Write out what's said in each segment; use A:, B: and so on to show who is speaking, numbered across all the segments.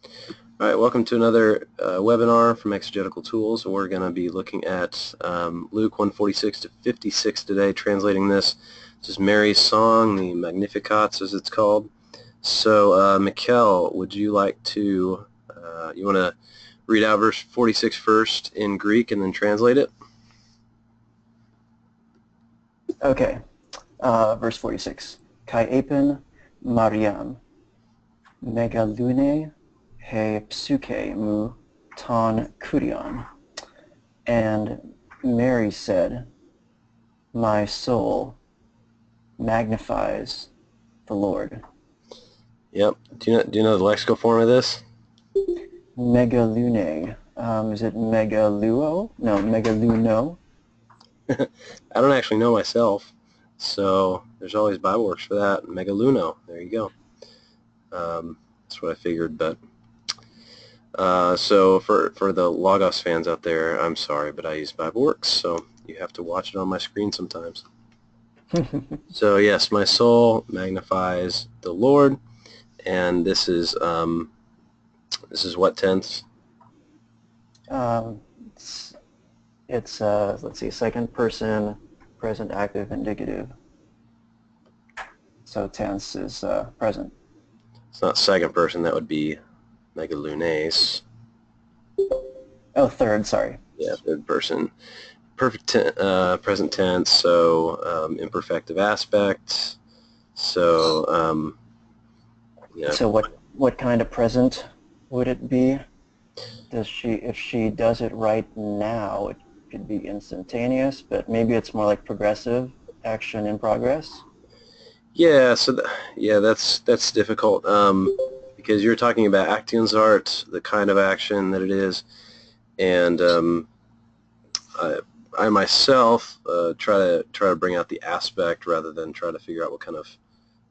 A: All right, welcome to another webinar from Exegetical Tools. We're going to be looking at Luke 146 to 56 today, translating this. This is Mary's song, the Magnificat as it's called. So, Mikkel, would you like to, you want to read out verse 46 first in Greek and then translate it?
B: Okay, verse 46. Kai epen Mariam, megalune he psuke mu ton kurion. And Mary said, my soul magnifies the Lord.
A: Yep. Do you know the lexical form of this?
B: Megalune. Is it megaluo? No, megaluno.
A: I don't actually know myself, so there's always Bible works for that. Megaluno. There you go. That's what I figured, but so for the Logos fans out there, I'm sorry, but I use BibleWorks, so you have to watch it on my screen sometimes. So yes, my soul magnifies the Lord, and this is what tense?
B: It's let's see, second person, present active indicative. So tense is present.
A: It's not second person. That would be megalunes.
B: Oh, third, sorry.
A: Yeah, third person. Perfect present tense, so imperfective aspect. So yeah.
B: So what kind of present would it be? If she does it right now, it could be instantaneous, but maybe it's more like progressive action in progress.
A: Yeah, so that's difficult because you're talking about Aktionsart, the kind of action that it is, and I myself try to bring out the aspect rather than try to figure out what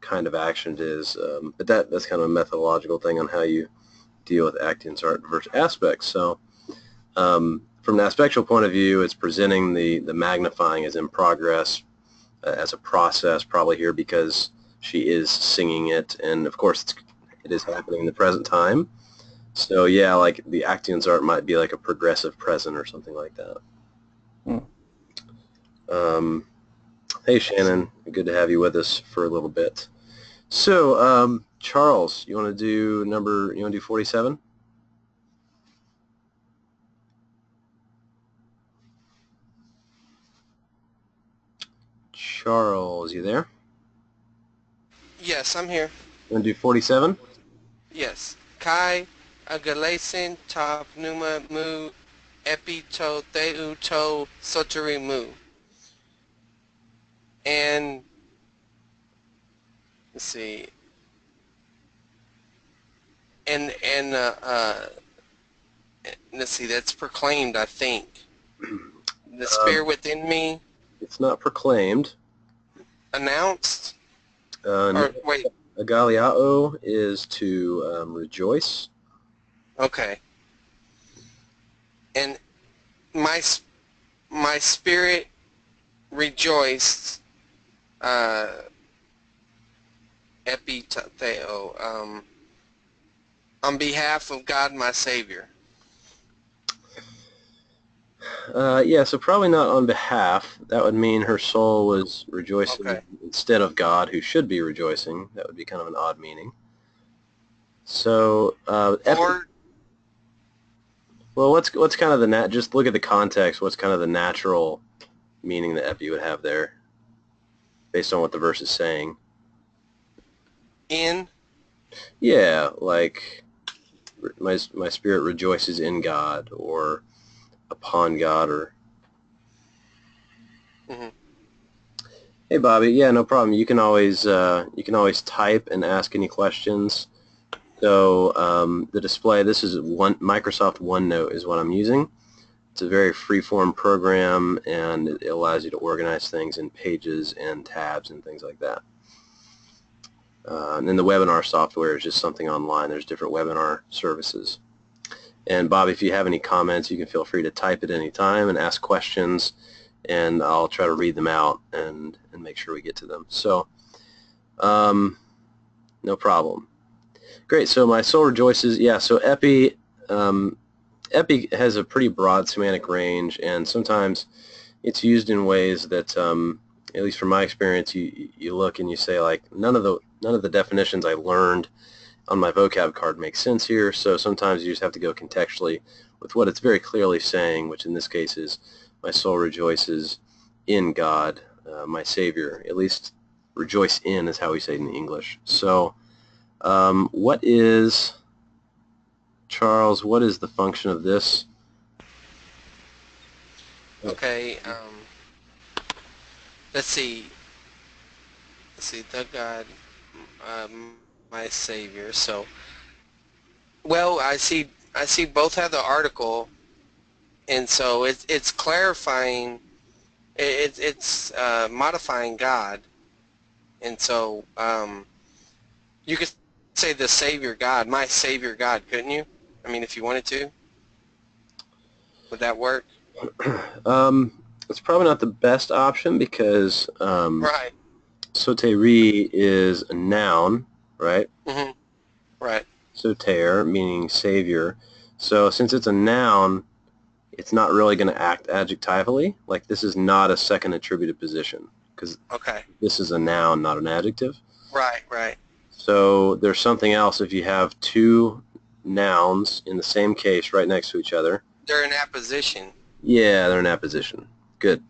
A: kind of action it is. But that's kind of a methodological thing on how you deal with Aktionsart versus aspects. So from an aspectual point of view, it's presenting the magnifying as in progress as a process probably here because she is singing it, and of course it is happening in the present time. So yeah, like the Aktionsart might be like a progressive present or something like that. Hey Shannon, good to have you with us for a little bit. So Charles, you want to do 47? Charles, you there?
C: Yes, I'm here.
A: You want to do 47?
C: Yes. Kai agalasin ta pneuma mu epi to theu to soteri mu. And let's see. And let's see, that's proclaimed, I think. The spirit within me
A: It's not proclaimed.
C: announced.
A: Or
C: Wait.
A: Agaliao is to rejoice.
C: Okay. And my spirit rejoiced epitapeo on behalf of God my Savior.
A: Yeah, so probably not on behalf. That would mean her soul was rejoicing instead of God, who should be rejoicing. That would be kind of an odd meaning. So, well, what's kind of the just look at the context. What's kind of the natural meaning that epi would have there, based on what the verse is saying?
C: In?
A: Yeah, like my spirit rejoices in God or upon God or.
C: Mm-hmm.
A: Hey Bobby, yeah, no problem. You can always type and ask any questions. So the display, this is Microsoft OneNote is what I'm using. It's a very free-form program, and it allows you to organize things in pages and tabs and things like that. And then the webinar software is just something online. There's different webinar services. And Bobby, if you have any comments, you can feel free to type at any time and ask questions, and I'll try to read them out and make sure we get to them. So no problem. Great. So my soul rejoices. Yeah. So epi has a pretty broad semantic range, and sometimes it's used in ways that, at least from my experience, you look and you say like none of the definitions I learned on my vocab card make sense here. So sometimes you just have to go contextually with what it's very clearly saying, which in this case is my soul rejoices in God, my Savior. At least rejoice in is how we say it in English. So what is, Charles, what is the function of this?
C: Okay, let's see. Let's see, the God, my Savior. So, well, I see both have the article, and so it's clarifying, it's modifying God, and so you could say the Savior God, my Savior God, couldn't you? I mean, if you wanted to, would that work?
A: It's probably not the best option because
C: Right.
A: soteri is a noun, right?
C: Mhm. Right.
A: Soter, meaning Savior. So since it's a noun, it's not really going to act adjectively. Like this is not a second attributed position because
C: Okay.
A: this is a noun, not an adjective.
C: Right. Right.
A: So there's something else if you have two nouns in the same case right next to each other.
C: They're in apposition.
A: Yeah, they're in apposition. Good.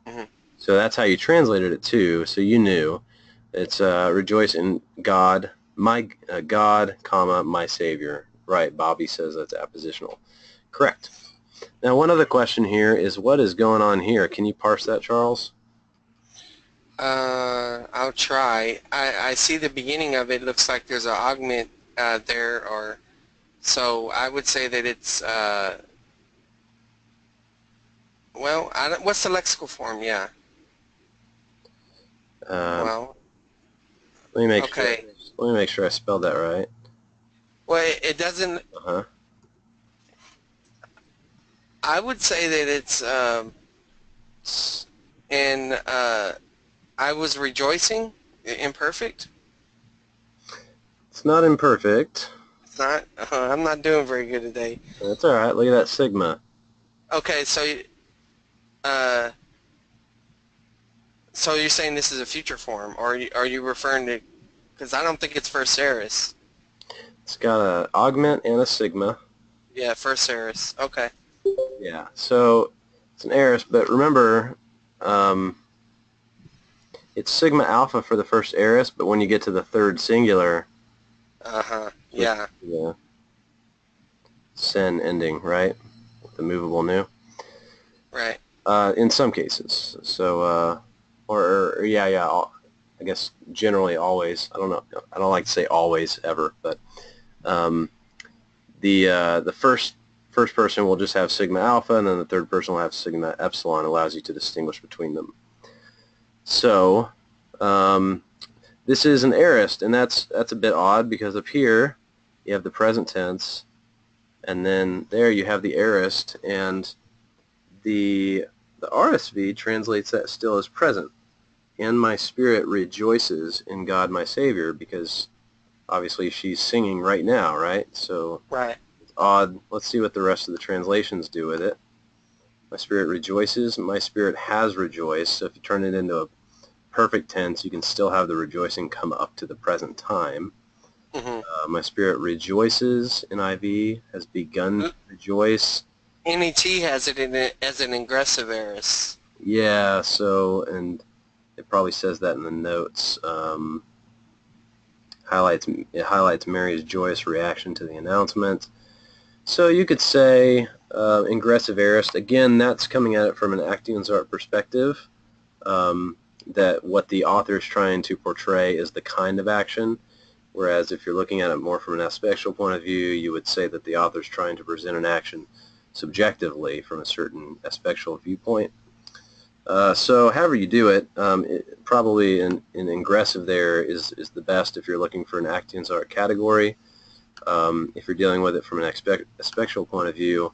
C: Mhm.
A: So that's how you translated it too. So you knew it's rejoice in God, my God, comma, my Savior. Right, Bobby says that's appositional. Correct. Now one other question here is what is going on here? Can you parse that, Charles?
C: I'll try. I see the beginning of it. Looks like there's an augment there, or so I would say that it's well. What's the lexical form? Yeah.
A: Um,
C: Well.
A: let me make sure.
C: Okay.
A: Let me make sure I spelled that right.
C: Well, it doesn't.
A: Uh-huh.
C: I would say that it's and I was rejoicing. Imperfect.
A: It's not imperfect.
C: It's not. I'm not doing very good today.
A: That's all right. Look at that sigma.
C: Okay, so uh, so you're saying this is a future form, or are you referring to? Because I don't think it's first aorist.
A: It's got an augment and a sigma.
C: Yeah, first aorist. Okay.
A: Yeah. So it's an aorist, but remember, um, it's sigma alpha for the first aorist, but when you get to the third singular,
C: Uh-huh.
A: with
C: Yeah.
A: the sen ending, right? With the movable nu.
C: Right.
A: In some cases. So, or yeah, I guess generally always. I don't know. I don't like to say always ever, but um, the first person will just have sigma alpha, and then the third person will have sigma epsilon. Allows you to distinguish between them. So this is an aorist, and that's a bit odd because up here you have the present tense, and then there you have the aorist, and the RSV translates that still as present. And my spirit rejoices in God my Savior, because obviously she's singing right now, right? So
C: Right.
A: it's odd. Let's see what the rest of the translations do with it. My spirit rejoices. My spirit has rejoiced. So if you turn it into a perfect tense, you can still have the rejoicing come up to the present time.
C: Mm-hmm.
A: My spirit rejoices in IV, has begun to rejoice.
C: NET has it in it as an ingressive aorist.
A: Yeah, so, and it probably says that in the notes. It highlights Mary's joyous reaction to the announcement. So you could say ingressive aorist. Again, that's coming at it from an Actionsart perspective, that what the author is trying to portray is the kind of action, whereas if you're looking at it more from an aspectual point of view, you would say that the author is trying to present an action subjectively from a certain aspectual viewpoint. So however you do it, probably an ingressive there is the best if you're looking for an Actionsart category. If you're dealing with it from an aspectual point of view,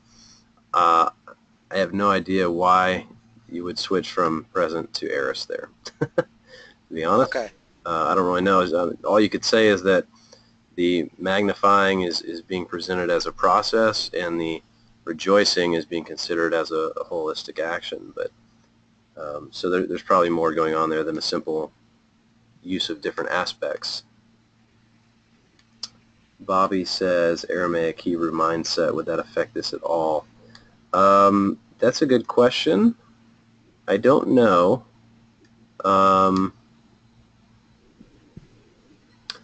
A: I have no idea why you would switch from present to aorist there, to be honest.
C: Okay.
A: I don't really know. All you could say is that the magnifying is being presented as a process, and the rejoicing is being considered as a holistic action. But so there's probably more going on there than a simple use of different aspects. Bobby says, Aramaic Hebrew mindset, would that affect this at all? That's a good question. I don't know.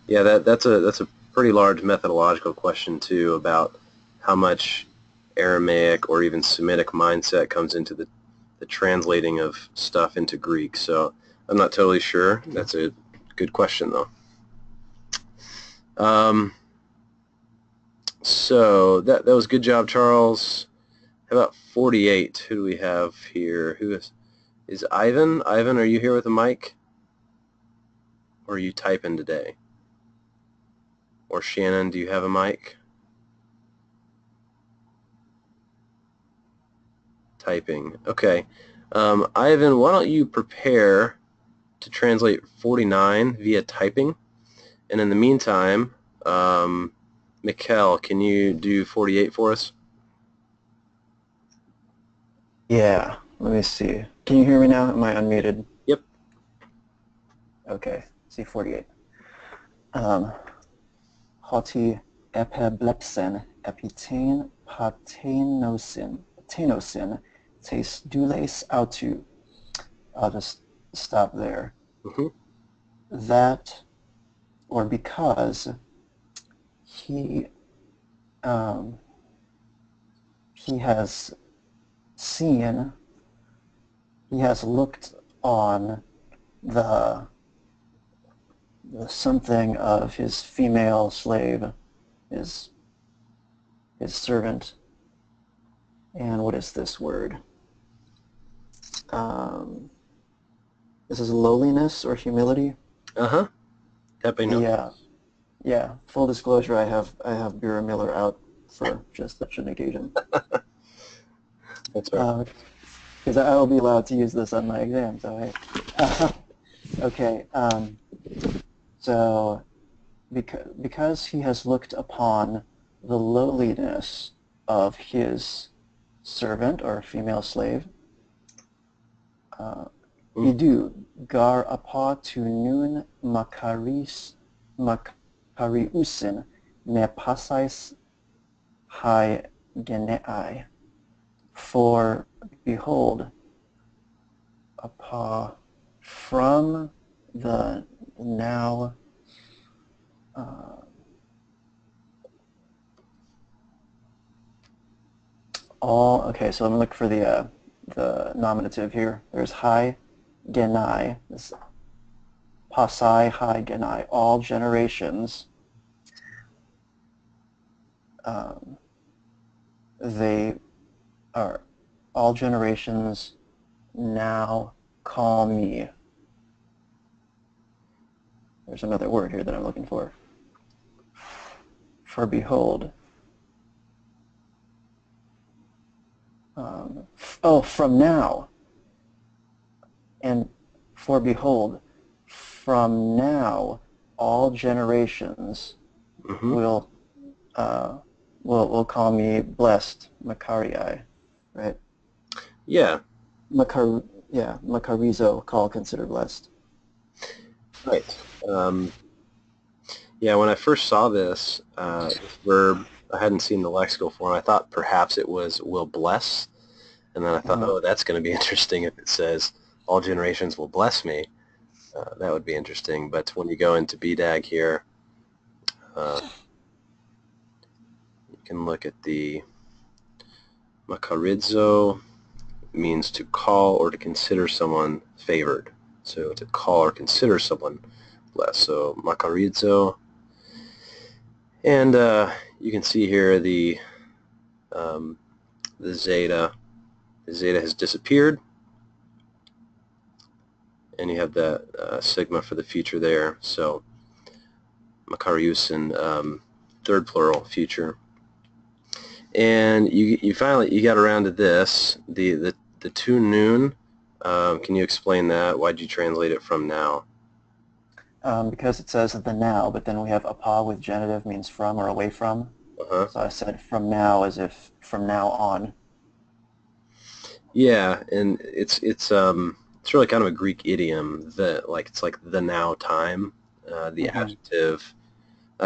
A: Yeah, that's a pretty large methodological question too, about how much Aramaic or even Semitic mindset comes into the translating of stuff into Greek. So I'm not totally sure. That's a good question though. So that was good job, Charles. How about 48? Who do we have here? Who is Ivan? Ivan, are you here with a mic? Or are you typing today? Or Shannon, do you have a mic? Typing. Okay. Ivan, why don't you prepare to translate 49 via typing? And in the meantime, Mikkel, can you do 48 for us?
B: Yeah, let me see. Can you hear me now? Am I unmuted?
A: Yep.
B: Okay, C48. Hoti epiblepsen epitain patenosin tes doules autu. I'll just stop there.
A: Mm-hmm.
B: That, or because he has seen, he has looked on the something of his female slave, his servant, and what is this word? This is lowliness or humility.
A: Uh-huh.
B: Yeah, yeah. Full disclosure, I have Bureau Miller out for just such an occasion.
A: That's right.
B: Because I will be allowed to use this on my exam. So okay. So because he has looked upon the lowliness of his servant or female slave, idu gar apa tu nun makariusin ne pasais hai genei. For behold, apa from the now all, okay, so let me look for the nominative here. There's hai genai, this pasai hai genai, all generations. They are, all generations now call me. There's another word here that I'm looking for. For behold. From now. And for behold, from now, all generations will call me blessed, Makarii, right?
A: Yeah.
B: Makarizo, call, consider blessed.
A: Right. Yeah, when I first saw this verb, I hadn't seen the lexical form. I thought perhaps it was will bless, and then I thought, oh, that's going to be interesting if it says all generations will bless me. That would be interesting. But when you go into BDAG here, you can look at the makarizo, means to call or to consider someone favored. So to call or consider someone blessed. So makarizo. And you can see here the zeta. The zeta has disappeared, and you have that sigma for the future there. So makariusin, third plural, future. And you finally got around to this, the tu noon. Can you explain that? Why'd you translate it from now?
B: because it says the now, but then we have apa with genitive means from or away from.
A: Uh-huh.
B: So I said from now as if from now on.
A: Yeah, and it's really kind of a Greek idiom that it's like the now time. The
B: Mm-hmm.
A: adjective,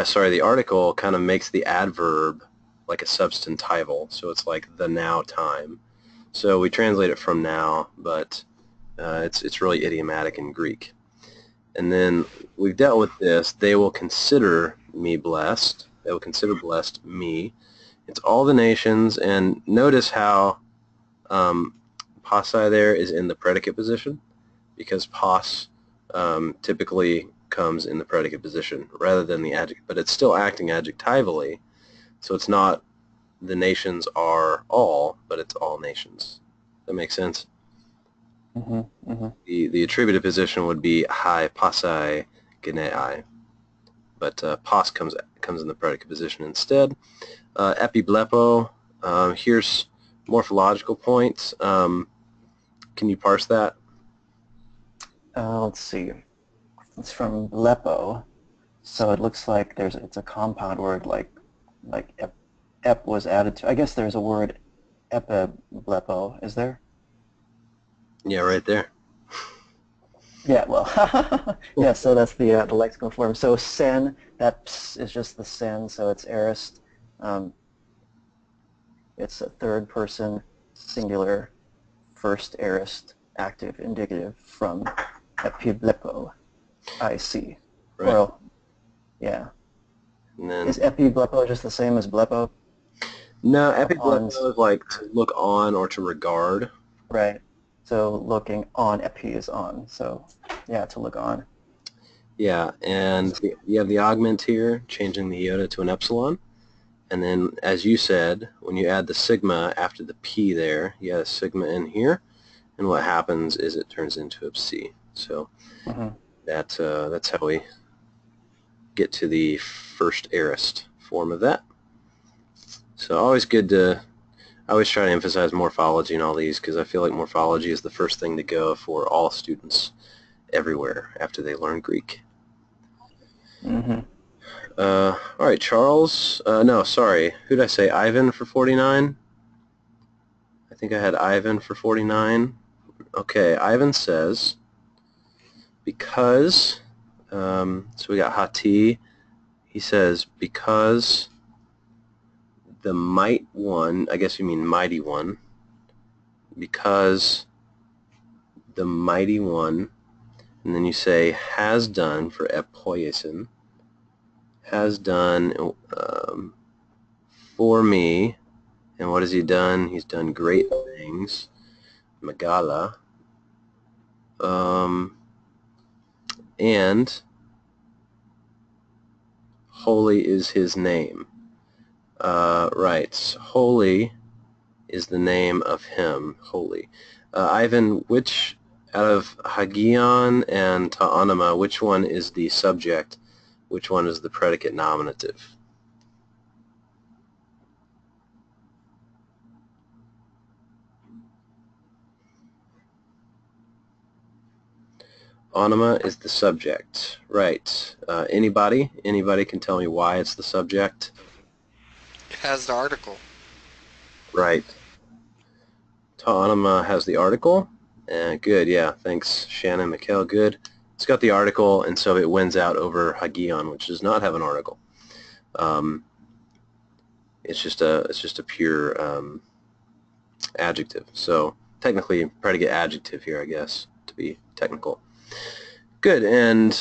A: sorry, the article kind of makes the adverb like a substantival, so it's like the now time. So we translate it from now, but it's really idiomatic in Greek. And then we've dealt with this. They will consider me blessed. They will consider blessed me. It's all the nations, and notice how um, posse there is in the predicate position, because pos typically comes in the predicate position rather than the adjective, but it's still acting adjectively, so it's not the nations are all, but it's all nations. That makes sense?
B: Mm-hmm. Mm-hmm.
A: The attributive position would be hi posse genei, but pos comes in the predicate position instead. Epiblepo, here's morphological points. Can you parse that?
B: Let's see. It's from blepo, so it looks like it's a compound word like ep was added to. I guess there's a word epiblepo. Is there?
A: Yeah, right there.
B: Yeah. Well. Yeah. So that's the lexical form. So sen, that ps is just the sen, so it's aorist. Um, it's a third person singular first aorist active indicative from epiblepo. I see.
A: Right.
B: Or yeah.
A: And then,
B: Is epiblepo just the same as blepo?
A: no,
B: On,
A: epiblepo is like to look on or to regard.
B: right. So looking on, epi is on. So yeah, to look on.
A: Yeah, and you have the augment here, changing the iota to an epsilon. And then, as you said, when you add the sigma after the p there, you add a sigma in here, and what happens is it turns into a psi. So
B: Mm-hmm.
A: that's how we get to the first aorist form of that. So always good to, I always try to emphasize morphology in all these because I feel like morphology is the first thing to go for all students everywhere after they learn Greek.
B: Mm-hmm.
A: All right, Charles. No, sorry. Who did I say? Ivan for 49? I think I had Ivan for 49. Okay, Ivan says, because, so we got Hati. He says, because the might one, I guess you mean mighty one, because the mighty one, and then you say has done for epoiesin, has done for me, and what has he done? He's done great things, Magala, um, and holy is his name. Right, holy is the name of him, holy. Ivan, which out of Hagion and Ta'anima, which one is the subject? Which one is the predicate nominative? Anima is the subject. Right. Anybody? Anybody can tell me why it's the subject?
C: It has the article.
A: Right. Ta'anima has the article. Good, yeah. Thanks, Shannon, Mikhail. Good. It's got the article, and so it wins out over Hagion, which does not have an article. It's just a pure adjective. So technically, predicate adjective here, I guess, to be technical. Good, and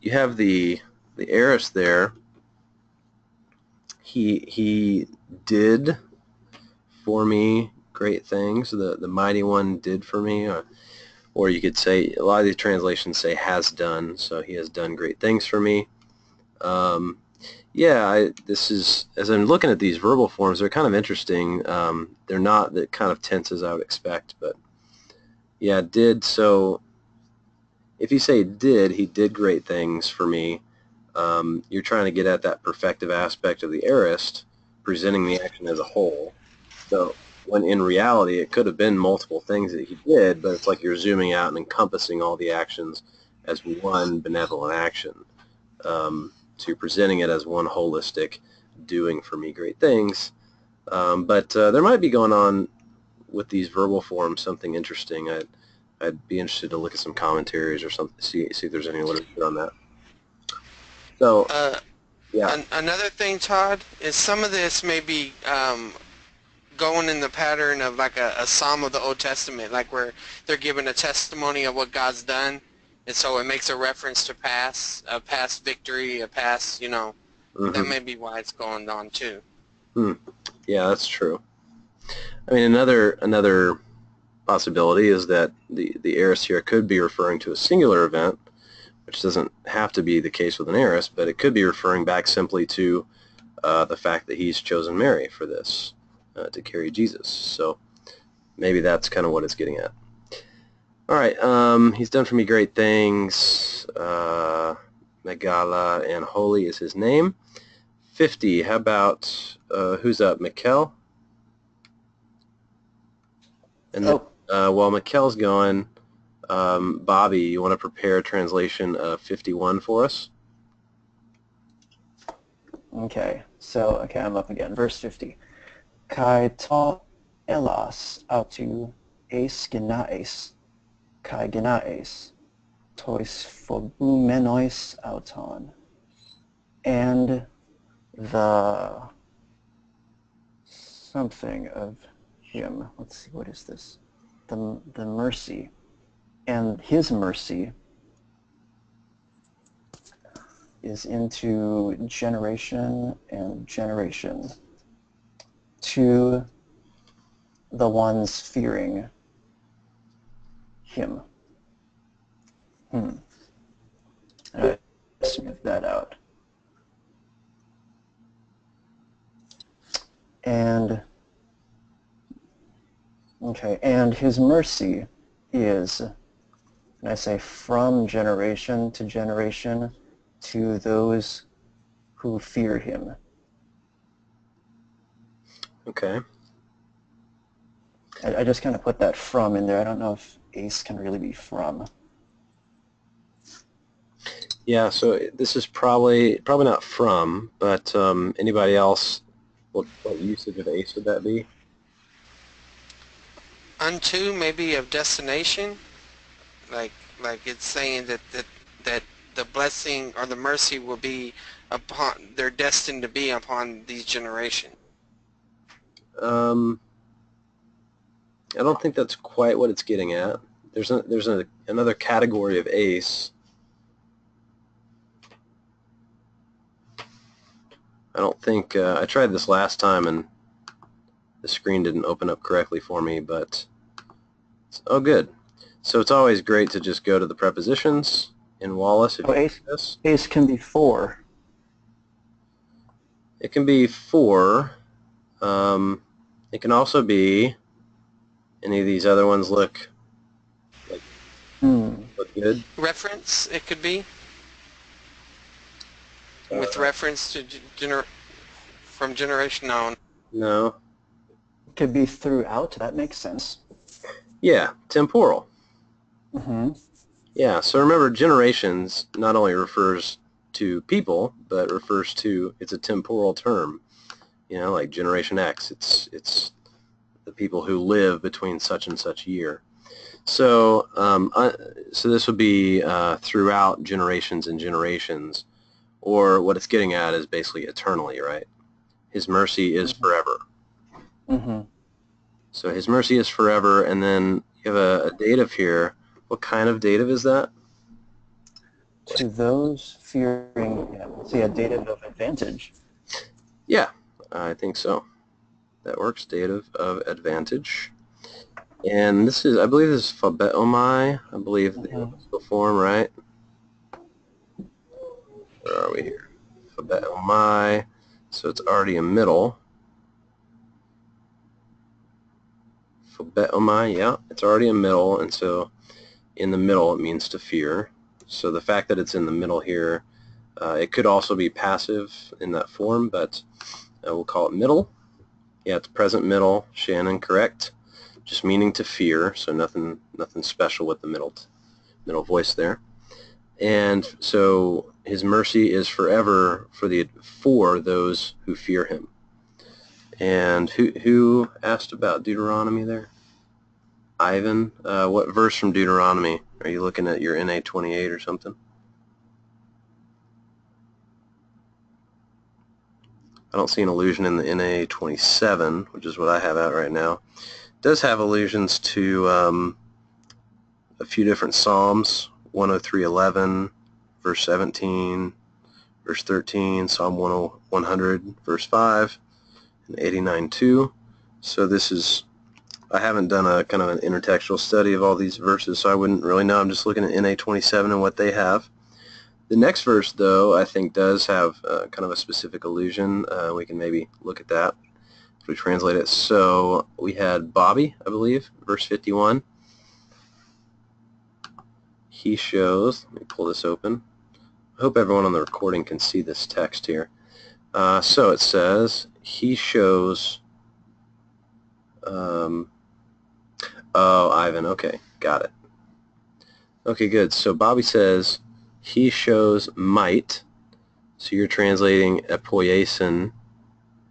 A: you have the aorist there. He did for me great things. The mighty one did for me, or you could say a lot of these translations say has done. So he has done great things for me. Yeah, this is, as I'm looking at these verbal forms, they're kind of interesting. They're not the kind of tenses I would expect, but yeah, did. So if you say did, he did great things for me. You're trying to get at that perfective aspect of the aorist, presenting the action as a whole. So when in reality, it could have been multiple things that he did, but it's like you're zooming out and encompassing all the actions as one benevolent action, to presenting it as one holistic doing for me great things. But there might be going on with these verbal forms something interesting. I'd be interested to look at some commentaries or something, see if there's any literature on that. So, yeah.
C: Another thing, Todd, is some of this may be going in the pattern of like a psalm of the Old Testament, like where they're giving a testimony of what God's done, and so it makes a reference to a past victory, a past, that may be why it's going on too.
A: Yeah, that's true. I mean, another possibility is that the aorist here could be referring to a singular event, which doesn't have to be the case with an aorist, but it could be referring back simply to the fact that he's chosen Mary for this, to carry Jesus. So maybe that's kind of what it's getting at. All right, he's done for me great things. Megala and holy is his name. 50, how about, who's up, Mikkel? And then, while Mikkel's going, Bobby, you want to prepare a translation of 51 for us?
B: Okay, so, I'm up again. Verse 50. Kai to elas autu eis genaes, kai genaes, tois phobumenois auton. And the something of him, let's see, what is this? The mercy, and his mercy is into generation and generation to the ones fearing him. Let's smooth that out. And and his mercy is, and I say from generation to generation to those who fear him.
A: Okay.
B: I just kind of put that from in there. I don't know if ace can really be from.
A: Yeah, so this is probably not from, but anybody else, what usage of ace would that be?
C: Unto, maybe of destination, like it's saying that the blessing or the mercy will be upon, they're destined to be upon these generations.
A: I don't think that's quite what it's getting at. There's another category of ace. I don't think, I tried this last time and the screen didn't open up correctly for me, but, oh good. So it's always great to just go to the prepositions in Wallace. If
B: Ace can be for.
A: It can be for. It can also be, any of these other ones look good?
C: Reference, it could be. With reference to from generation on.
A: No.
B: It could be throughout. That makes sense.
A: Yeah, temporal.
B: Mm-hmm.
A: Yeah, so remember, generations not only refers to people, but refers to, it's a temporal term. You know, like Generation X, it's the people who live between such and such year. So, so this would be throughout generations and generations, or what it's getting at is basically eternally, right? His mercy is forever.
B: Mm-hmm.
A: So his mercy is forever, and then you have a dative here. What kind of dative is that?
B: To those fearing him. See, a dative of advantage.
A: Yeah, I think so. That works, dative of advantage. And this is, I believe this is phabeomai, I believe the form, right? Where are we here? Phabeomai, so it's already a middle. Phabeomai, yeah, it's already a middle, and so in the middle it means to fear. So the fact that it's in the middle here, it could also be passive in that form, but we'll call it middle. Yeah, it's present middle, Shannon, correct. Just meaning to fear, so nothing special with the middle voice there. And so his mercy is forever for those who fear him. And who asked about Deuteronomy there? Ivan, what verse from Deuteronomy? Are you looking at your NA 28 or something? I don't see an allusion in the NA 27, which is what I have out right now. It does have allusions to a few different Psalms, 103:11, verse 17, verse 13, Psalm 100, verse 5, and 89:2. So this is, I haven't done a kind of an intertextual study of all these verses, so I wouldn't really know. I'm just looking at NA 27 and what they have. The next verse, though, I think does have kind of a specific allusion. We can maybe look at that if we translate it. So we had Bobby, I believe, verse 51. He shows, let me pull this open. I hope everyone on the recording can see this text here. So it says, he shows, oh, Ivan, okay, got it. Okay, good. So Bobby says, he shows might. So you're translating apoiesin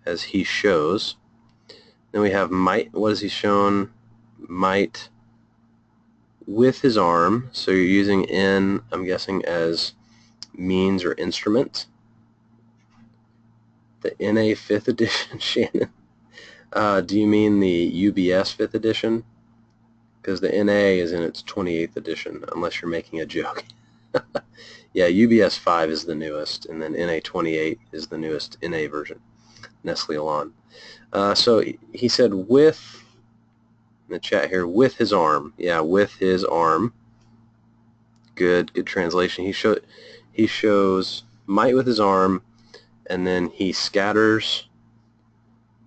A: as he shows. Then we have might. What has he shown? Might with his arm. So you're using in, I'm guessing, as means or instrument. The NA 5th edition, Shannon. Do you mean the UBS 5th edition? Because the NA is in its 28th edition, unless you're making a joke. Yeah, UBS 5 is the newest, and then NA 28 is the newest NA version, Nestle Aland. So he said with, in the chat here, with his arm. Yeah, with his arm. Good translation. He shows might with his arm, and then he scatters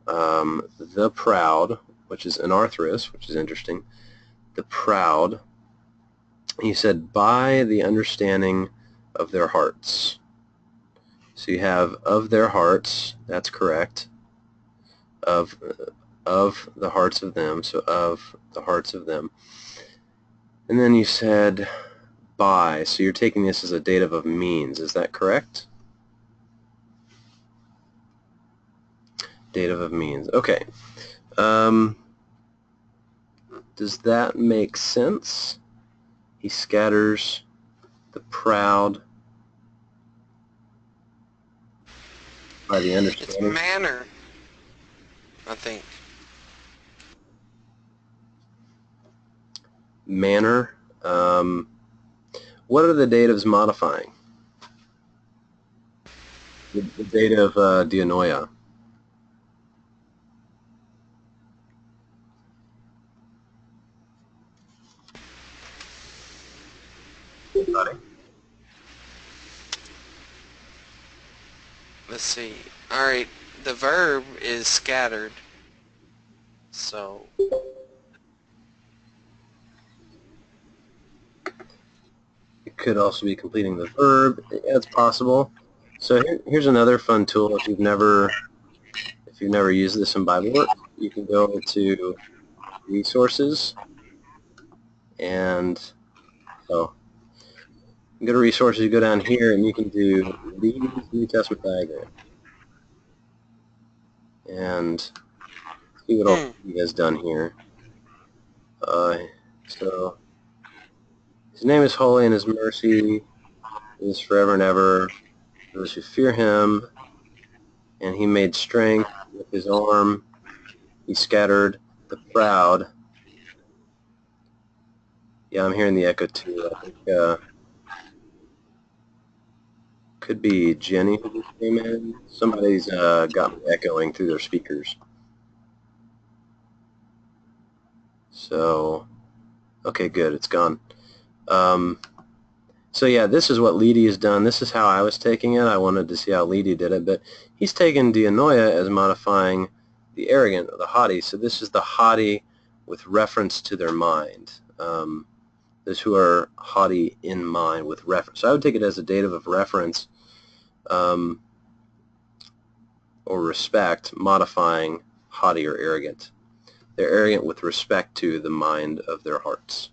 A: the proud, which is anarthrous, which is interesting. The proud, he said, by the understanding of their hearts. So you have of their hearts, that's correct. Of the hearts of them, so of the hearts of them. And then you said by, so you're taking this as a dative of means, is that correct? Dative of means, okay. Does that make sense? He scatters the proud by the
C: It's
A: understanding.
C: manner, I think.
A: Manner. What are the datives modifying? The dative dianoia.
C: Let's see. Alright, the verb is scattered. So,
A: It could also be completing the verb. Yeah, it's possible. So here's another fun tool. If you've never used this in Bible work, you can go to resources and go to resources. You go down here and you can do Lee's New Testament diagram and see what all he has done here. So his name is holy and his mercy is forever and ever. Those who fear him, and he made strength with his arm. He scattered the proud. Yeah, I'm hearing the echo too. I think could be Jenny who just came in. Somebody's got me echoing through their speakers. So, okay, good. It's gone. So yeah, this is what Leedy has done. This is how I was taking it. I wanted to see how Leedy did it, but he's taken dianoia as modifying the arrogant or the haughty. So this is the haughty with reference to their mind. Those who are haughty in mind with reference. So I would take it as a dative of reference or respect, modifying haughty or arrogant. They're arrogant with respect to the mind of their hearts.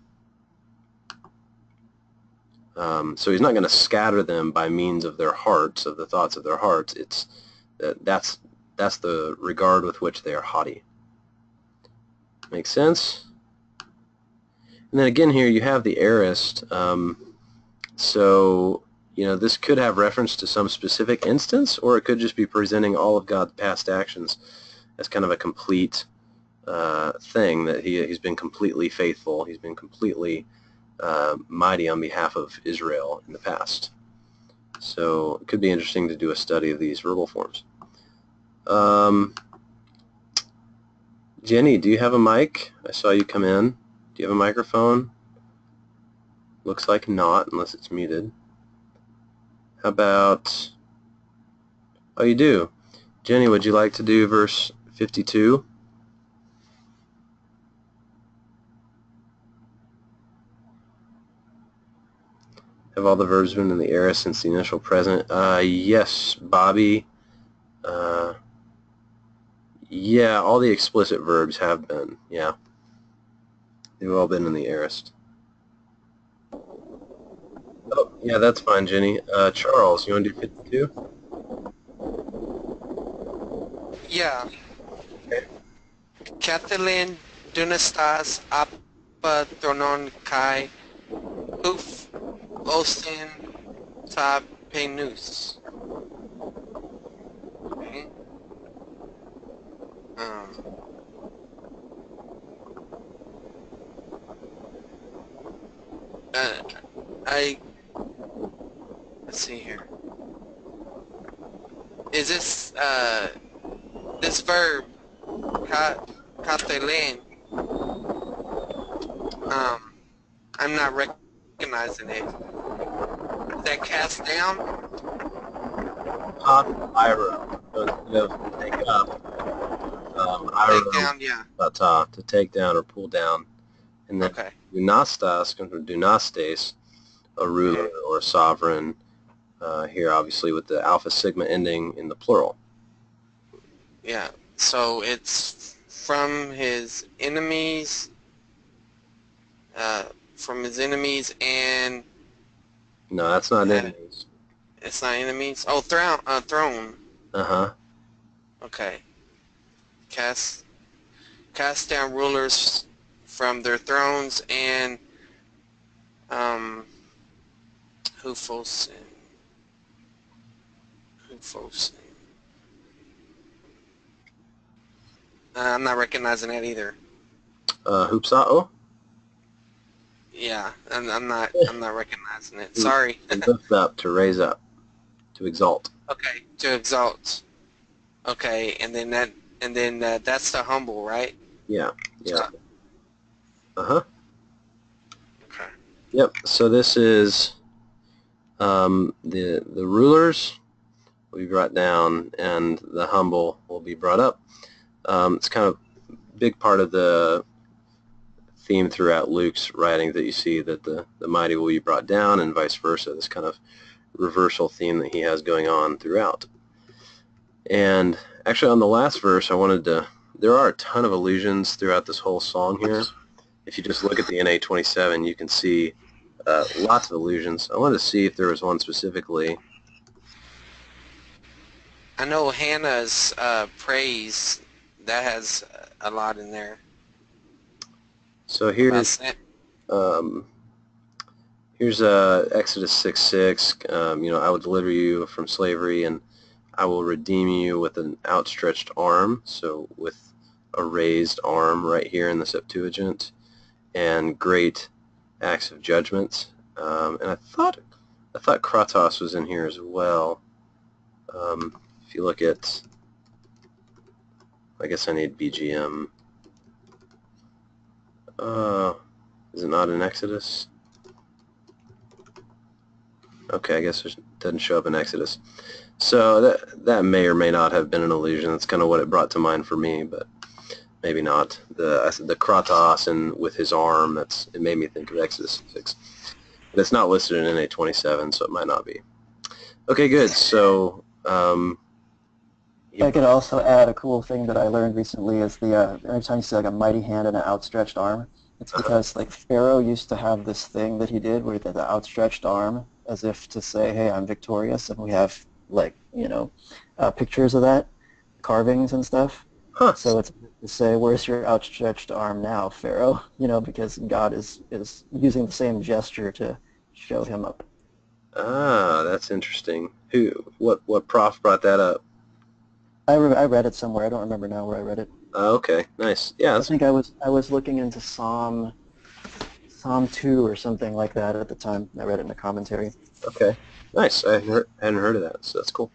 A: So he's not going to scatter them by means of their hearts, of the thoughts of their hearts. It's that's the regard with which they are haughty. Makes sense? And then again here you have the aorist. So this could have reference to some specific instance, or it could just be presenting all of God's past actions as kind of a complete thing, that he's been completely faithful. He's been completely mighty on behalf of Israel in the past. So it could be interesting to do a study of these verbal forms. Jenny, do you have a mic? I saw you come in. Do you have a microphone? Looks like not, unless it's muted. How about... Oh, you do. Jenny, would you like to do verse 52? Have all the verbs been in the aorist since the initial present? Yes, Bobby. Yeah, all the explicit verbs have been. Yeah. They've all been in the aorist. Oh, yeah, that's fine, Jenny. Charles, you want to do 52?
C: Yeah.
A: Okay.
C: Kathalin Dunastas Apatronon Kai Huf Osten Ta Penus. Okay. Let's see here. Is this verb Kathalin? I'm not recognizing it. Is that cast down?
A: Ira. So take up. Ira,
C: Take down, yeah.
A: to take down or pull down. And then
C: Okay.
A: Dunastas comes from Dunastes, a ruler or a sovereign. Here, obviously, with the alpha sigma ending in the plural.
C: Yeah. So it's from his enemies. And
A: No, that's not enemies.
C: it's not enemies. Oh, throne.
A: Uh-huh.
C: Okay. Cast down rulers from their thrones and Hufos. I'm not recognizing that either.
A: Hupsa'o?
C: Yeah, I'm not recognizing it. Sorry.
A: To lift up, to raise up, to exalt.
C: Okay, to exalt. Okay, and then that's the humble, right?
A: Yeah. Yeah. Uh-huh.
C: Okay.
A: Yep. So this is the rulers will be brought down, and the humble will be brought up. It's kind of a big part of the theme throughout Luke's writings that you see that the mighty will be brought down and vice versa, this kind of reversal theme that he has going on throughout. And actually on the last verse there are a ton of allusions throughout this whole song here. If you just look at the NA27, you can see lots of allusions. I wanted to see if there was one specifically.
C: I know Hannah's praise, that has a lot in there.
A: So here's Exodus 6:6. I will deliver you from slavery, and I will redeem you with an outstretched arm. So with a raised arm right here in the Septuagint, and great acts of judgment. And I thought kratos was in here as well. If you look at, I guess I need BGM. Is it not in Exodus? Okay, I guess it doesn't show up in Exodus. So that may or may not have been an allusion. That's kind of what it brought to mind for me, but maybe not. I said the kratos and with his arm, it made me think of Exodus 6. But it's not listed in NA27, so it might not be. Okay, good. So
B: I could also add a cool thing that I learned recently is every time you see like a mighty hand and an outstretched arm, It's because like Pharaoh used to have this thing that he did where the outstretched arm, as if to say, "Hey, I'm victorious," and we have like pictures of that, carvings and stuff.
A: Huh.
B: So it's to say, "Where's your outstretched arm now, Pharaoh?" Because God is using the same gesture to show him up.
A: Ah, that's interesting. What prof brought that up?
B: I read it somewhere. I don't remember now where I read it.
A: Okay, nice. Yeah,
B: I think I was looking into Psalm 2 or something like that at the time. I read it in a commentary.
A: okay. Nice. I hadn't heard of that, so that's cool.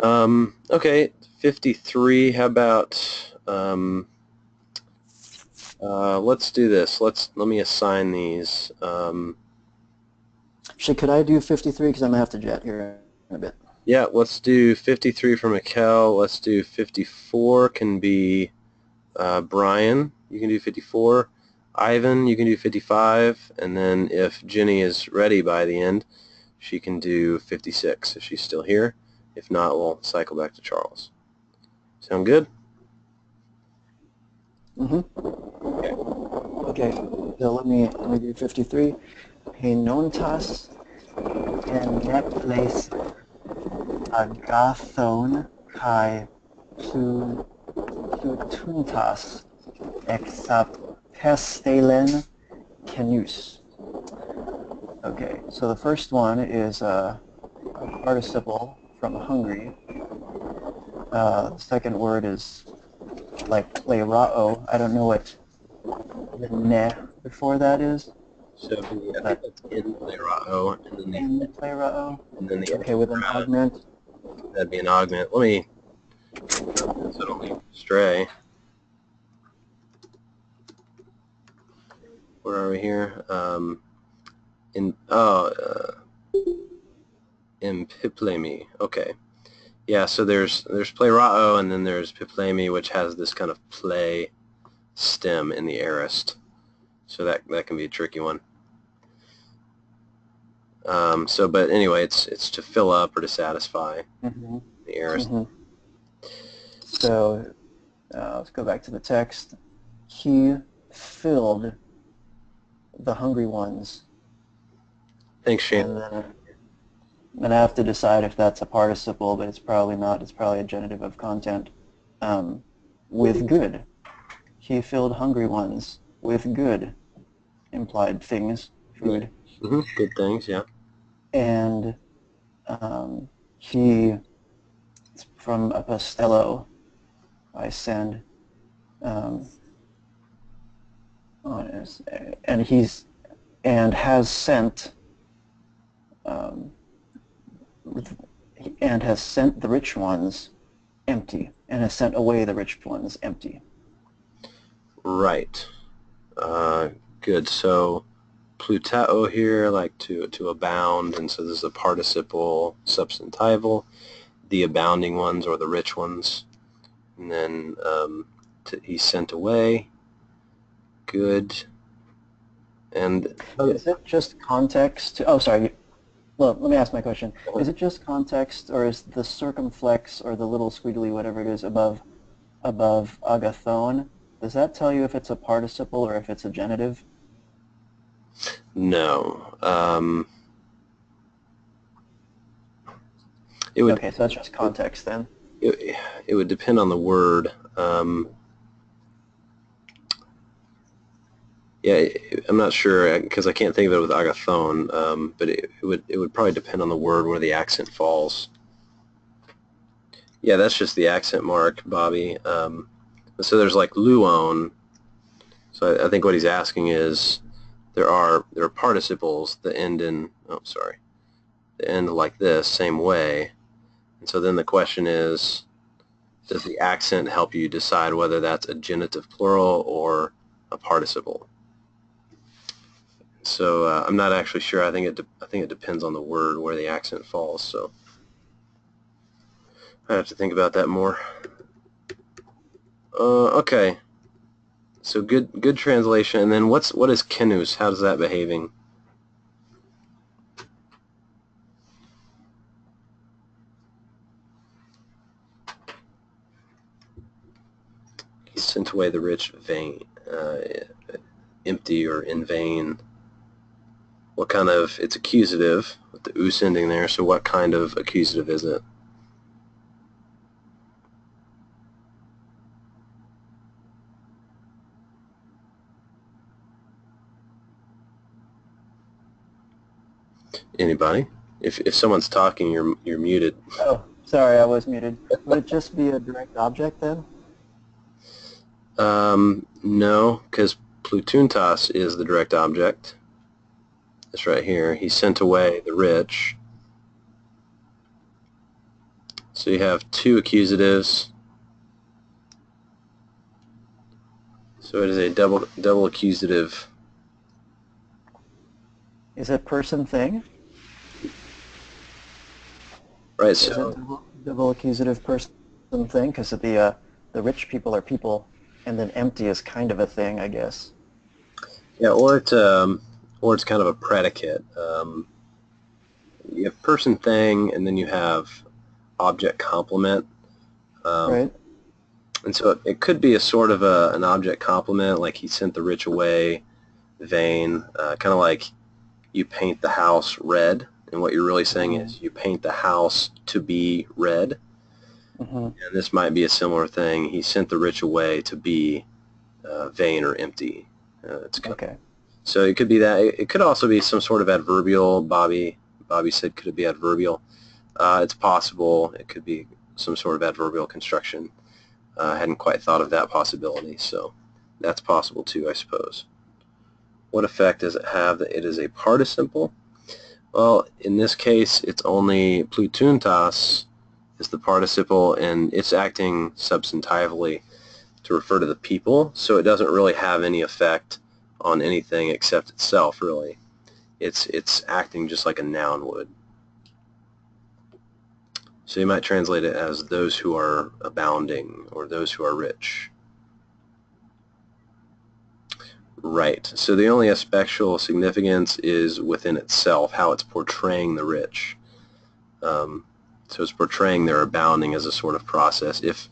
A: Okay, 53. How about let's do this. Let me assign these.
B: Actually, could I do 53? Because I'm going to have to jet here in a bit.
A: Yeah, let's do 53 for Mikkel. Let's do 54 can be Brian. You can do 54. Ivan, you can do 55. And then if Jenny is ready by the end, she can do 56 if she's still here. If not, we'll cycle back to Charles. Sound good?
B: Okay, so let me do 53. Penontas en neples agathon kai plutuntas exapestelen kenus. Okay, so the first one is a participle from Hungary. The second word is like plerao. I don't know what the ne before that is.
A: So I think
B: But
A: that's in Plerao,
B: in plerao.
A: and then the
B: Okay, with an augment.
A: that'd be an augment. Let me so I don't leave astray. Where are we here? In Piplemi. Okay. Yeah, so there's Plerao and then there's Piplemi, which has this kind of play stem in the Erised. So that can be a tricky one. But anyway, it's to fill up or to satisfy
B: Mm-hmm.
A: the Erised.
B: Mm-hmm. So let's go back to the text. He filled the hungry ones,
A: Thanks, Shane.
B: and then I'm gonna have to decide if that's a participle, but it's probably not. It's probably a genitive of content. With good, he filled hungry ones with good, implied things, food,
A: Good things, yeah.
B: and he from apostello, I send. Um, and he's and has sent um, the rich ones empty, and has sent away the rich ones empty.
A: Right. Good. So plutao here, like to abound, and so this is a participle substantival, the abounding ones or the rich ones, and then he sent away. Good. And
B: Is it just context? Oh, sorry. Well, let me ask my question. Is it just context, or is the circumflex or the little squiggly, whatever it is, above agathon? Does that tell you if it's a participle or if it's a genitive?
A: no, it would
B: Okay, so that's just context then.
A: it would depend on the word. Yeah, I'm not sure because I can't think of it with agathon, but it would probably depend on the word where the accent falls. Yeah, that's just the accent mark, Bobby. So there's like luon. So I think what he's asking is there are participles that end in that end like this same way, and so then the question is, does the accent help you decide whether that's a genitive plural or a participle? So I'm not actually sure. I think it depends on the word where the accent falls. So I have to think about that more. Okay. So good translation. And then what is kenus? How is that behaving? sent away the rich empty or in vain. What kind of, it's accusative with the us ending there, so what kind of accusative is it? Anybody? If someone's talking, you're muted.
B: Oh, sorry, I was muted. Would it just be a direct object then?
A: No, because Plutuntas is the direct object. It's right here. He sent away the rich. So you have two accusatives. So it is a double accusative.
B: Is it person thing?
A: Right,
B: Is
A: so
B: it double accusative person thing? Because the rich people are people, and then empty is kind of a thing, I guess.
A: yeah, or it's kind of a predicate. You have person thing, and then you have object complement.
B: Right.
A: And so it could be a sort of an object complement, like he sent the rich away, vain, kind of like you paint the house red, and what you're really saying is you paint the house to be red. And this might be a similar thing. He sent the rich away to be vain or empty.
B: Okay.
A: So it could be that. It could also be some sort of adverbial. Bobby said, could it be adverbial? It's possible. It could be some sort of adverbial construction. I hadn't quite thought of that possibility, so that's possible too, I suppose. What effect does it have that it is a participle? Well, in this case, it's only Plutuntas is the participle, and it's acting substantively to refer to the people, so it doesn't really have any effect on anything except itself, really. It's acting just like a noun would. So you might translate it as those who are abounding or those who are rich. Right. So the only aspectual significance is within itself, how it's portraying the rich. So it's portraying their abounding as a sort of process, if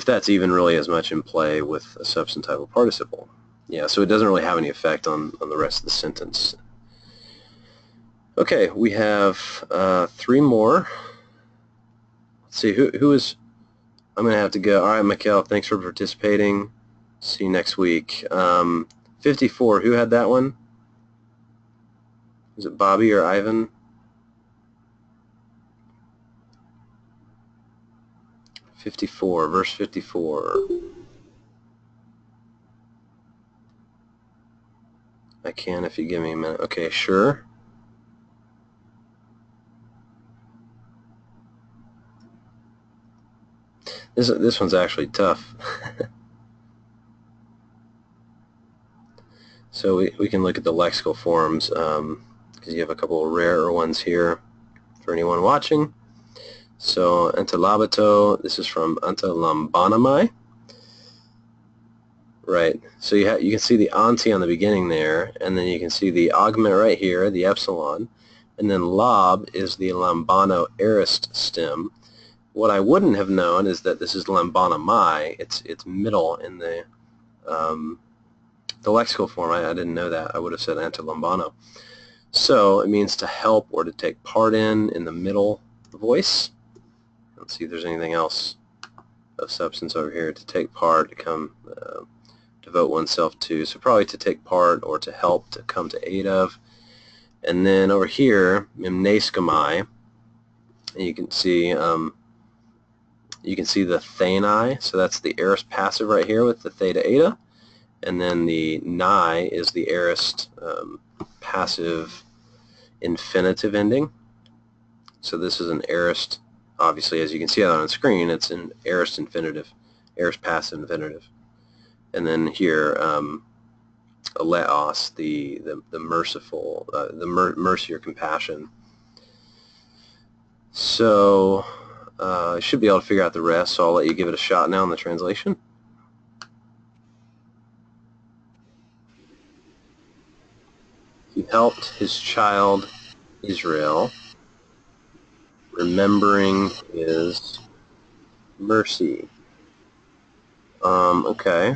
A: that's even really as much in play with a substantival participle. Yeah, so it doesn't really have any effect on the rest of the sentence. Okay, we have three more. Let's see, who is... I'm going to have to go. All right, Mikkel, thanks for participating. See you next week. 54, who had that one? Is it Bobby or Ivan? 54, verse 54. I can if you give me a minute. Okay, sure. This one's actually tough. So we can look at the lexical forms because you have a couple of rarer ones here for anyone watching. So antelabato, this is from antelambanamai. Right. So you can see the anti on the beginning there, and then you can see the augment right here, the epsilon, and then lab is the lambano aorist stem. What I wouldn't have known is that this is lambanamai. It's middle in the lexical form. I didn't know that. I would have said antelambano. So it means to help or to take part in the middle voice. Let's see if there's anything else of substance over here. To take part, to come, devote oneself to. So probably to take part or to help, to come to aid of. And then over here, mimneskomai, and you can see the thanai. So that's the aorist passive right here with the theta eta. And then the nai is the aorist passive infinitive ending. So this is an aorist, obviously, as you can see on the screen, it's an aorist infinitive, aorist passive infinitive. And then here, aleos, the merciful, mercy or compassion. So I should be able to figure out the rest, so I'll let you give it a shot now in the translation. He helped his child Israel, remembering his mercy. Okay.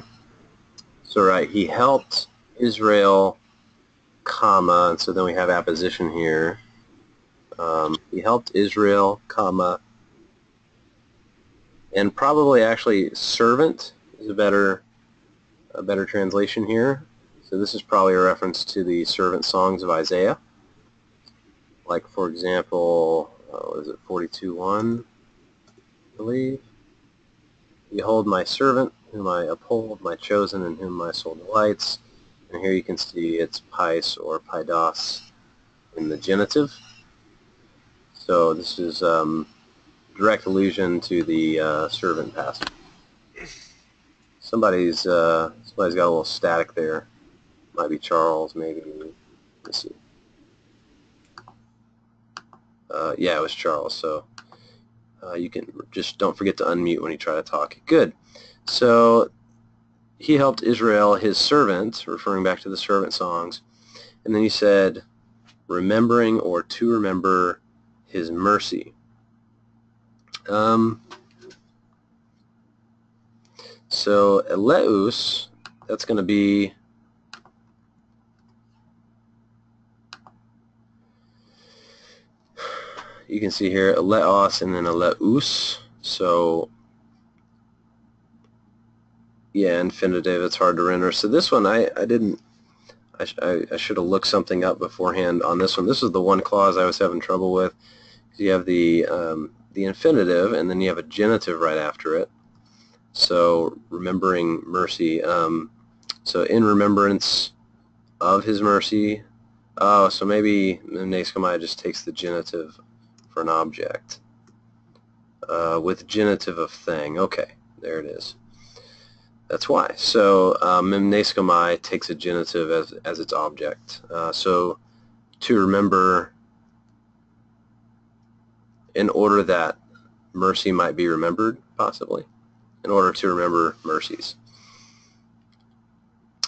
A: So right, he helped Israel, comma, and so then we have apposition here. He helped Israel, comma, and probably actually servant is a better translation here. So this is probably a reference to the servant songs of Isaiah. Like, for example, what is it, 42:1, I believe? Behold my servant, whom I uphold, my chosen, in whom my soul delights. And here you can see it's pais or paidos in the genitive. So this is direct allusion to the servant passage. Somebody's got a little static there. Might be Charles, maybe. Let's see. Yeah, it was Charles. So you can just don't forget to unmute when you try to talk. Good. So he helped Israel, his servant, referring back to the servant songs. And then he said, remembering or to remember his mercy. So eleus, that's going to be you can see here eleos and then eleus. So yeah, infinitive. It's hard to render. So this one I didn't. I should have looked something up beforehand on this one. This is the one clause I was having trouble with. You have the infinitive and then you have a genitive right after it. So remembering mercy. So in remembrance of his mercy. Oh, so maybe Neskamai just takes the genitive for an object. With genitive of thing. Okay, there it is. That's why. So Memneskamai takes a genitive as its object. So to remember in order that mercy might be remembered, possibly. In order to remember mercies.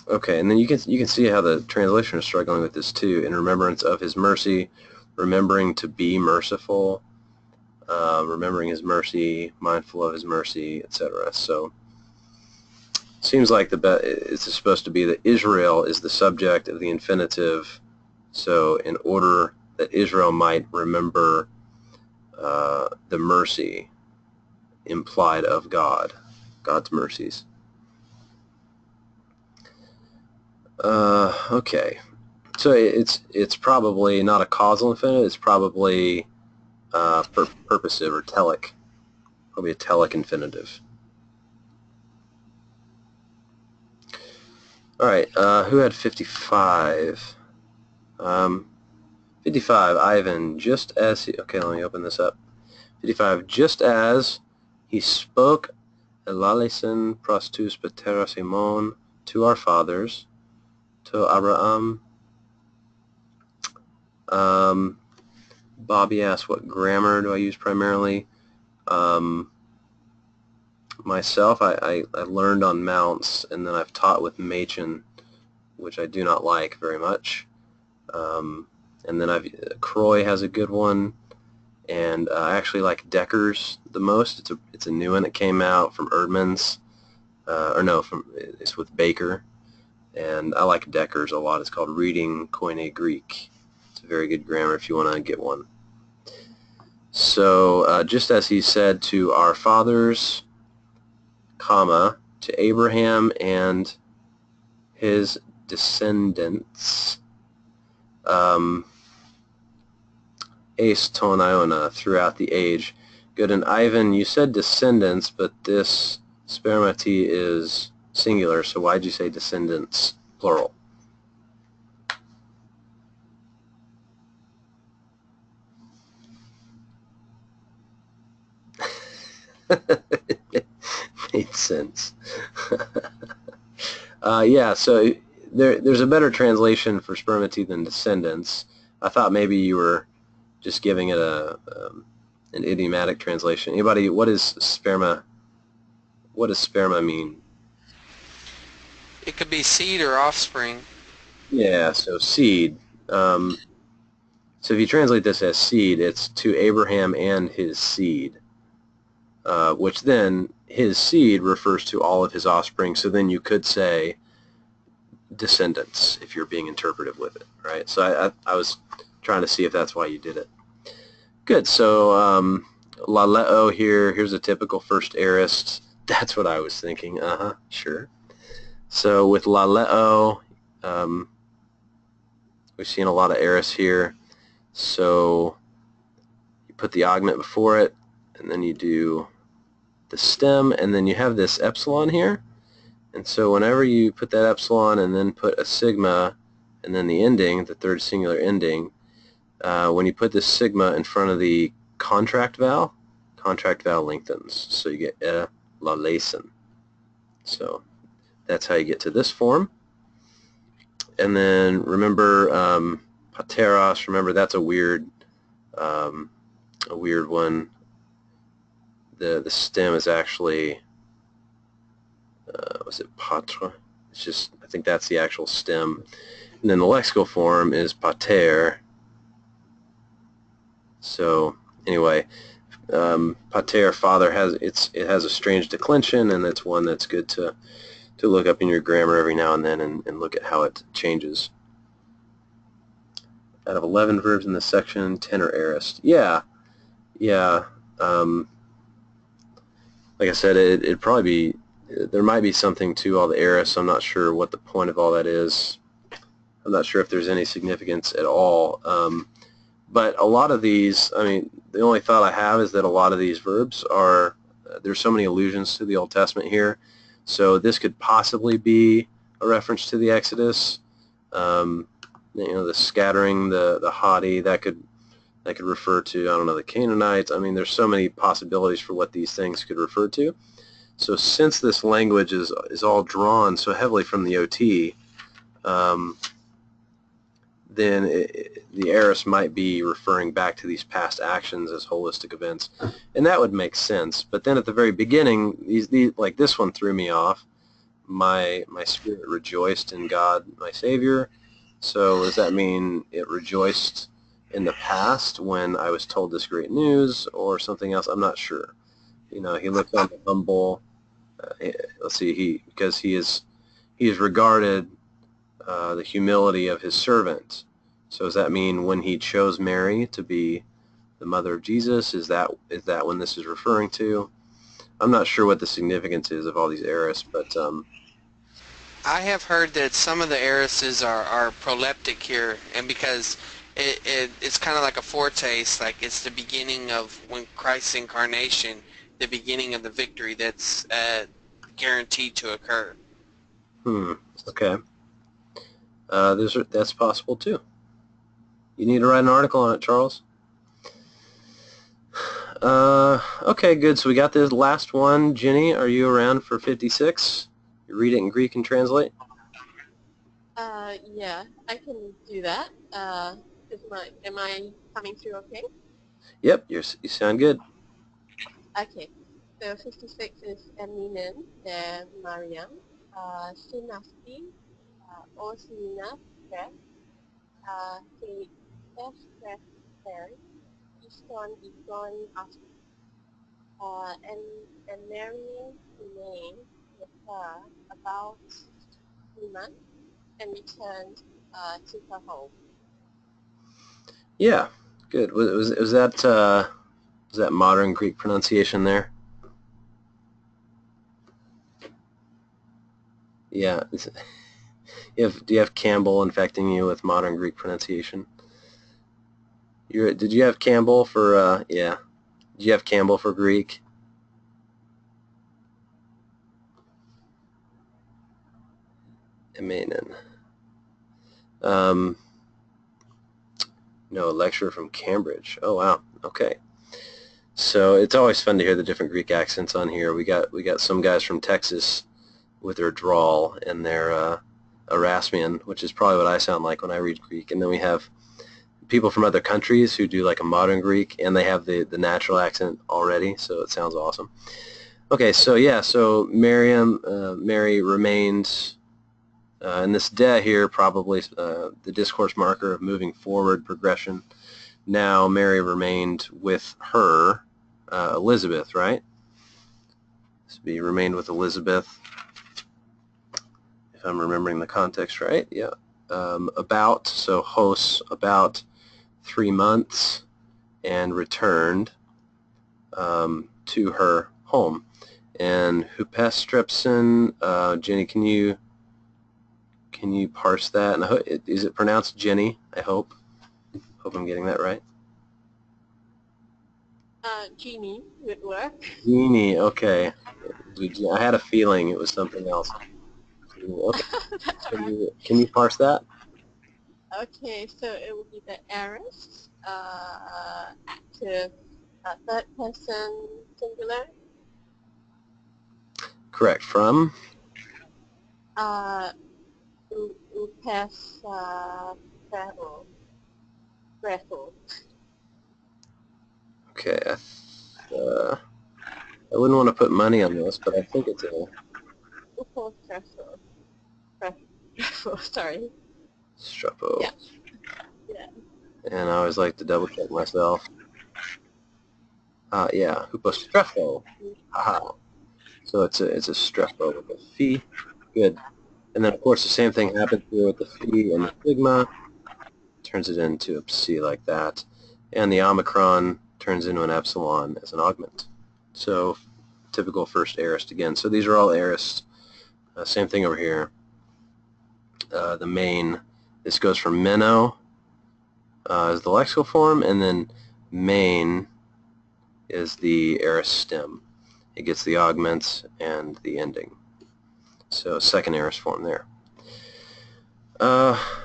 A: Okay, and then you can see how the translation is struggling with this too. In remembrance of his mercy, remembering to be merciful, remembering his mercy, mindful of his mercy, etc. So seems like it's supposed to be that Israel is the subject of the infinitive. So in order that Israel might remember the mercy implied of God's mercies. Okay, so it's probably not a causal infinitive. It's probably purposive or telic. Probably a telic infinitive. All right, who had 55? 55, Ivan, just as he... Okay, let me open this up. 55, just as he spoke elalesen prostus pateros imon to our fathers, to Abraham. Bobby asked, what grammar do I use primarily? Myself, I learned on Mounts, and then I've taught with Machen, which I do not like very much. And then Croy has a good one, and I actually like Decker's the most. It's a new one. It came out from Erdman's, it's with Baker, and I like Decker's a lot. It's called Reading Koine Greek. It's a very good grammar if you want to get one. So just as he said to our fathers, comma, to Abraham and his descendants, ace ton iona, throughout the age. Good. And Ivan, you said descendants, but this spermati is singular, so why'd you say descendants, plural? Made sense. Yeah, so there's a better translation for spermati than descendants. I thought maybe you were just giving it an idiomatic translation. Anybody, what is sperma? What does sperma mean?
C: It could be seed or offspring.
A: Yeah, so seed. So if you translate this as seed, it's to Abraham and his seed. which then his seed refers to all of his offspring. So then you could say descendants if you're being interpretive with it, right? So I was trying to see if that's why you did it. Good. So laleo here. Here's a typical first aorist. That's what I was thinking. Sure. So with laleo, we've seen a lot of aorists here. So you put the augment before it, and then you do the stem, and then you have this epsilon here. And so whenever you put that epsilon and then put a sigma and then the ending, the third singular ending, when you put this sigma in front of the contract vowel lengthens. So you get lalesen. So that's how you get to this form. And then remember pateros, remember that's a weird one. The stem is actually was it patre? It's just, I think that's the actual stem. And then the lexical form is pater. So anyway, pater, father, it has a strange declension, and it's one that's good to look up in your grammar every now and then and look at how it changes. Out of 11 verbs in this section, 10 are aorist. Yeah. Like I said, it'd probably be, there might be something to all the aorists. I'm not sure what the point of all that is. I'm not sure if there's any significance at all. But a lot of these, I mean, the only thought I have is that a lot of these verbs are, there's so many allusions to the Old Testament here. So this could possibly be a reference to the Exodus. The scattering, the haughty, that could refer to, I don't know, the Canaanites. I mean, there's so many possibilities for what these things could refer to. So since this language is all drawn so heavily from the OT, then the aorist might be referring back to these past actions as holistic events, and that would make sense. But then at the very beginning, these like this one threw me off. My spirit rejoiced in God, my Savior. So does that mean it rejoiced in the past when I was told this great news, or something else? I'm not sure. He looked on the humble. Let's see. Because he is regarded the humility of his servant. So does that mean when he chose Mary to be the mother of Jesus? Is that when this is referring to? I'm not sure what the significance is of all these aorists, but
C: I have heard that some of the aorists are proleptic here, and because it's kind of like a foretaste, like it's the beginning of when Christ's incarnation, the beginning of the victory that's guaranteed to occur.
A: Okay. That's possible too. You need to write an article on it, Charles. Okay, good. So we got this last one. Jenny, are you around for 56? You read it in Greek and translate?
D: Yeah, I can do that. Am I coming through okay?
A: Yep, you sound good.
D: Okay. So 56 is Eminem de Mariam, Synasti, Osina Press, the Express Ferry, Easton and marrying remained with her about 3 months and returned to her home.
A: Yeah, good. Was that modern Greek pronunciation there? Yeah. Do you have Campbell infecting you with modern Greek pronunciation? Did you have Campbell for yeah? Did you have Campbell for Greek? Amazing. No, a lecturer from Cambridge. Oh wow. Okay. So it's always fun to hear the different Greek accents on here. We got some guys from Texas with their drawl and their Erasmian, which is probably what I sound like when I read Greek. And then we have people from other countries who do like a modern Greek, and they have the natural accent already, so it sounds awesome. Okay, so yeah, so Mary remains, and this de here probably the discourse marker of moving forward, progression. Now Mary remained with her, Elizabeth, right? This would be remained with Elizabeth, if I'm remembering the context right. Yeah. About, so hos, about 3 months, and returned to her home. And hupestrepsin, Jenny, can you parse that? And is it pronounced Jenny? I hope. Hope I'm getting that right.
D: Genie would work.
A: Genie, okay. I had a feeling it was something else. Okay.
D: That's
A: Can
D: right.
A: you parse that?
D: Okay, so it will be the Erised, active, third person singular.
A: Correct. From?
D: Upes, travel.
A: Okay. I wouldn't want to put money on this, but I think it's a
D: Upos travel. Sorry.
A: streppo.
D: Yeah. Yeah.
A: And I always like to double check myself. Yeah, hupostrepho. Haha. So it's a streppo with a phi. Good. And then of course the same thing happens here with the phi and the sigma. Turns it into a psi like that. And the omicron turns into an epsilon as an augment. So typical first aorist again. So these are all aorists. Same thing over here. The main, this goes from meno is the lexical form, and then main is the aorist stem. It gets the augments and the ending. So second aorist form there.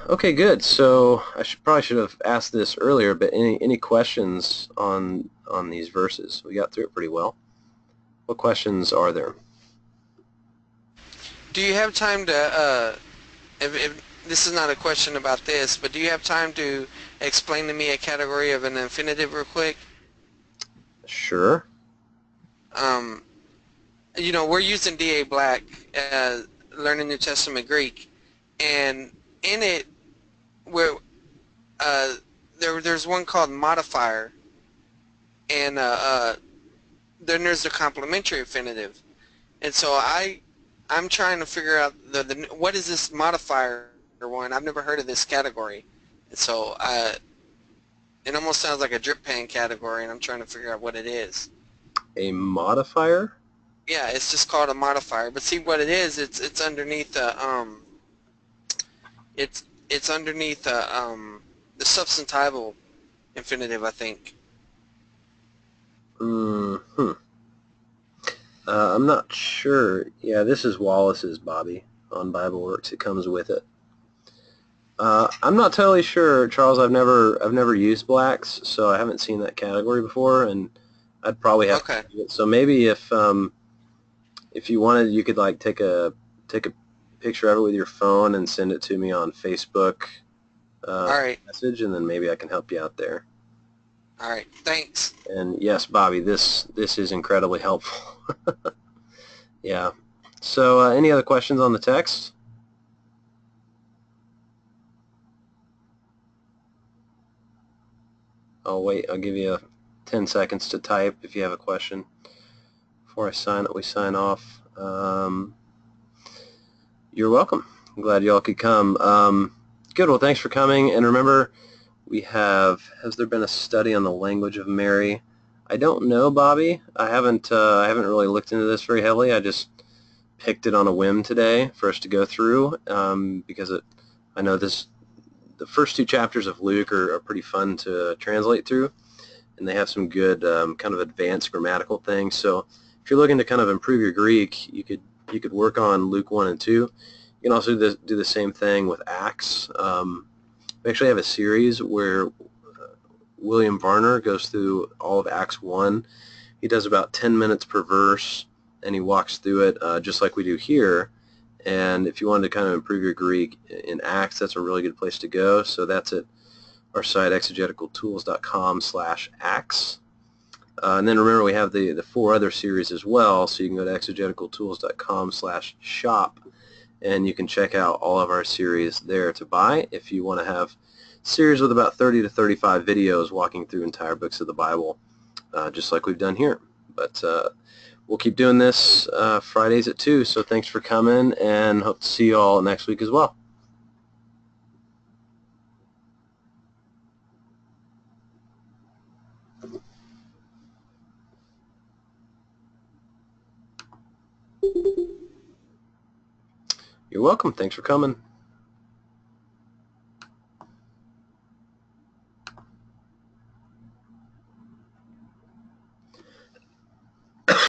A: Okay, good. So I probably should have asked this earlier, but any questions on these verses? We got through it pretty well. What questions are there?
C: Do you have time to, if this is not a question about this, but do you have time to explain to me a category of an infinitive real quick?
A: Sure.
C: You know, we're using D.A. Black, Learning New Testament Greek, and in it, where there's one called modifier, and then there's the complementary infinitive, and so I'm trying to figure out the what is this modifier one? I've never heard of this category, and so it almost sounds like a drip pan category, and I'm trying to figure out what it is.
A: A modifier?
C: Yeah, it's just called a modifier. But see what it is? It's underneath it's underneath the substantival infinitive, I think.
A: Mm-hmm. I'm not sure. Yeah, this is Wallace's, Bobby, on Bible Works. It comes with it. I'm not totally sure, Charles. I've never used blacks, so I haven't seen that category before, and I'd probably have
C: Okay.
A: to use it. So maybe if you wanted, you could like take a picture of it with your phone and send it to me on Facebook
C: All right.
A: message, and then maybe I can help you out there.
C: All right. Thanks.
A: And yes, Bobby, this is incredibly helpful. Yeah. So any other questions on the text? I'll wait. I'll give you 10 seconds to type if you have a question before we sign off. You're welcome. I'm glad you all could come. Good. Well, thanks for coming. And remember, has there been a study on the language of Mary? I don't know, Bobby. I haven't really looked into this very heavily. I just picked it on a whim today for us to go through because I know the first 2 chapters of Luke are pretty fun to translate through, and they have some good kind of advanced grammatical things. So if you're looking to kind of improve your Greek, you could work on Luke 1 and 2. You can also do the same thing with Acts. We actually have a series where William Varner goes through all of Acts 1. He does about 10 minutes per verse, and he walks through it just like we do here. And if you wanted to kind of improve your Greek in Acts, that's a really good place to go. So that's at our site, exegeticaltools.com/acts. And then remember, we have the 4 other series as well, so you can go to exegeticaltools.com/shop, and you can check out all of our series there to buy if you want to have series with about 30 to 35 videos walking through entire books of the Bible, just like we've done here. But we'll keep doing this Fridays at 2, so thanks for coming, and hope to see you all next week as well. You're welcome. Thanks for coming.